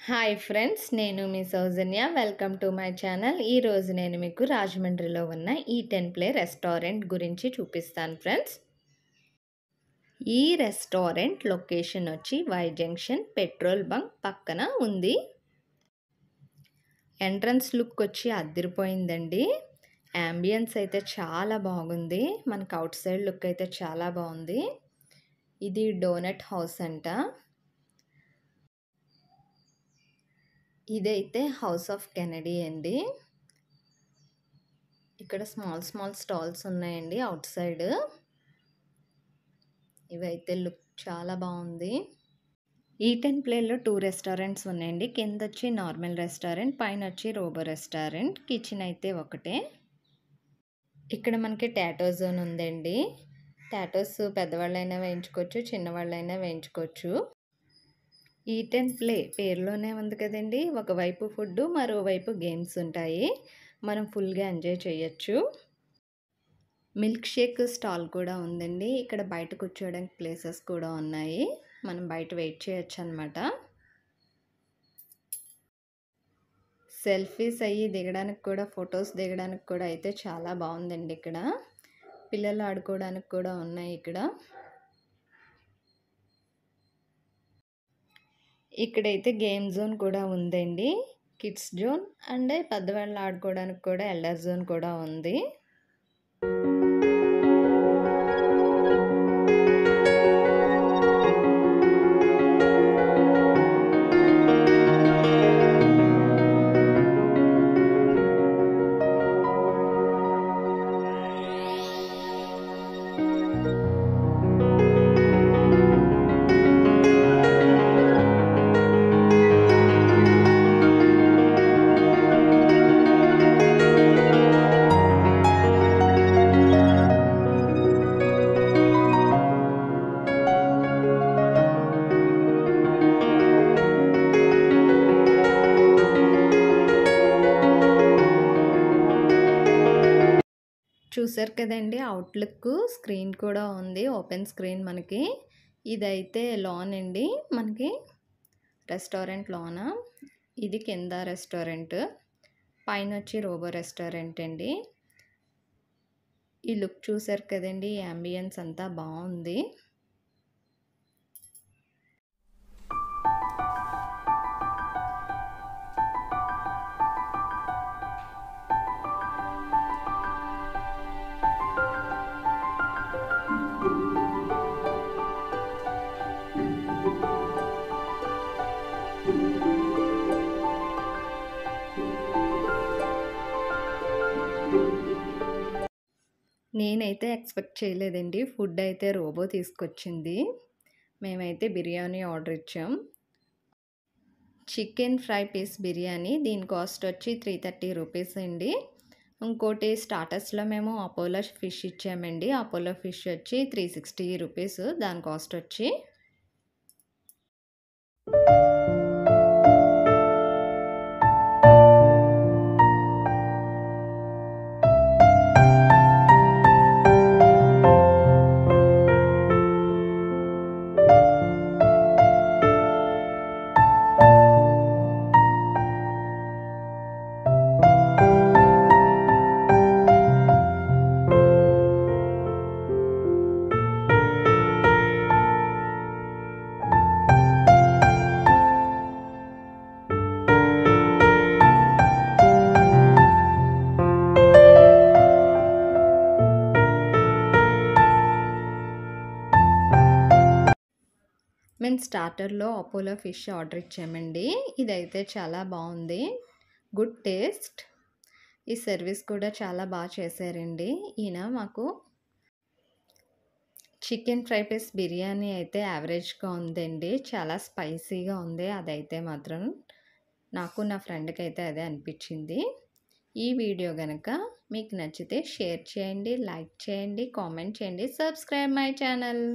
Hi friends, నేను మీ Soujanya. Welcome to my channel. ఈరోజు నేను మీకు రాజమండ్రిలో ఉన్న ఈట్ అండ్ ప్లే రెస్టారెంట్ గురించి చూపిస్తాను ఫ్రెండ్స్. ఈ రెస్టారెంట్ లొకేషన్ వచ్చి వై జంక్షన్ పెట్రోల్ బంక్ పక్కన ఉంది. ఎంట్రన్స్ లుక్ వచ్చి అదిరిపోయిందండి. యాంబియన్స్ అయితే చాలా బాగుంది. మనకు అవుట్ సైడ్ లుక్ అయితే చాలా బాగుంది. ఇది డోనట్ హౌస్ అంట. ఇదైతే హౌస్ ఆఫ్ కెనడీ అండి. ఇక్కడ స్మాల్ స్టాల్స్ ఉన్నాయండి అవుట్ సైడ్. ఇవైతే లుక్ చాలా బాగుంది. ఈట్ అండ్ ప్లేలో 2 రెస్టారెంట్స్ ఉన్నాయండి. కింద వచ్చి నార్మల్ రెస్టారెంట్, పైన వచ్చి రోబో రెస్టారెంట్. కిచెన్ అయితే ఒకటే. ఇక్కడ మనకి టాటో జోన్ ఉందండి. టాటోస్ పెద్దవాళ్ళైనా వేయించుకోవచ్చు, చిన్నవాళ్ళైనా వేయించుకోవచ్చు. ఈట్ అండ్ ప్లే పేరులోనే ఉంది కదండి. ఒకవైపు ఫుడ్, మరోవైపు గేమ్స్ ఉంటాయి. మనం ఫుల్గా ఎంజాయ్ చేయొచ్చు. మిల్క్ షేక్ స్టాల్ కూడా ఉందండి. ఇక్కడ బయట కూర్చోవడానికి ప్లేసెస్ కూడా ఉన్నాయి. మనం బయట వెయిట్ చేయొచ్చు అనమాట. సెల్ఫీస్ అయ్యి దిగడానికి కూడా, ఫొటోస్ దిగడానికి కూడా అయితే చాలా బాగుందండి. ఇక్కడ పిల్లలు ఆడుకోవడానికి కూడా ఉన్నాయి. ఇక్కడైతే గేమ్ జోన్ కూడా ఉందండి. కిడ్స్ జోన్ అండ్ పెద్దవాళ్ళు ఆడుకోవడానికి కూడా ఎల్డర్ జోన్ కూడా ఉంది. చూసారు కదండి, అవుట్లుక్ స్క్రీన్ కూడా ఉంది. ఓపెన్ స్క్రీన్ మనకి. ఇదైతే లాన్ అండి. మనకి రెస్టారెంట్ లోన. ఇది కింద రెస్టారెంట్, పైన వచ్చి రోబో రెస్టారెంట్ అండి. ఈ లుక్ చూసారు కదండి, యాంబియన్స్ అంతా బాగుంది. నేనైతే ఎక్స్పెక్ట్ చేయలేదండి. ఫుడ్ అయితే రోబో తీసుకొచ్చింది. మేమైతే బిర్యానీ ఆర్డర్ ఇచ్చాం. Chicken fry piece biryani. దీని కాస్ట్ వచ్చి 330 రూపీస్ అండి. ఇంకోటి స్టార్టర్స్లో మేము అపోలో ఫిష్ ఇచ్చామండి. అపోలో ఫిష్ వచ్చి 360 రూపీస్ దాని కాస్ట్ వచ్చి. మేము స్టార్టర్లో అపోలో ఫిష్ ఆర్డర్ ఇచ్చామండి. ఇదైతే చాలా బాగుంది. Good taste. ఈ సర్వీస్ కూడా చాలా బాగా చేశారండి ఈయన మాకు. చికెన్ ఫ్రై పీస్ బిర్యానీ అయితే యావరేజ్గా ఉందండి. చాలా స్పైసీగా ఉంది. అదైతే మాత్రం నాకు, నా ఫ్రెండ్కి అయితే అదే అనిపించింది. ఈ వీడియో కనుక మీకు నచ్చితే షేర్ చేయండి, లైక్ చేయండి, కామెంట్ చేయండి, సబ్స్క్రైబ్ మై ఛానల్.